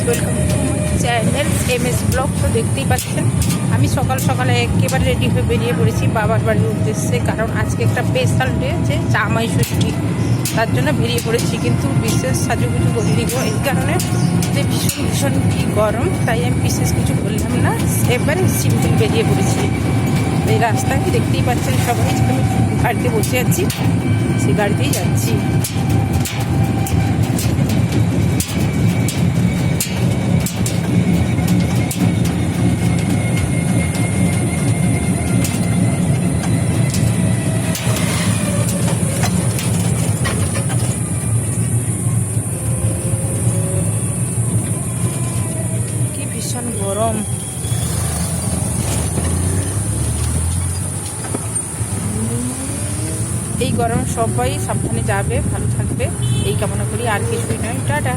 Welcome to channel MS blog. তো দেখতেই পাচ্ছেন আমি সকাল সকালে একেবারে রেডি হয়ে বেরিয়ে পড়েছি বাবার বাড়ির উদ্দেশ্যে, কারণ আজকে একটা স্পেশাল ডে, যে জামাই ষষ্ঠী। তার জন্য বেরিয়ে পড়েছি, কিন্তু বিশেষ সাজুগুজু করিনি গো, এই কারণে যে ভীষণ ভীষণ কি গরম, তাই আমি বিশেষ কিছু বললাম না, এবারে সিম্পল বেরিয়ে পড়েছি। এই রাস্তায় দেখতেই পাচ্ছেন সবাই, আমি গাড়িতে বসে আছি, সেই গাড়িতেই যাচ্ছি। কি ভীষণ গরম। এই গরম সবাই সাবধানে যাবে, ভালো থাকবে এই কামনা করি, আর কিছুই নয়। টাটা।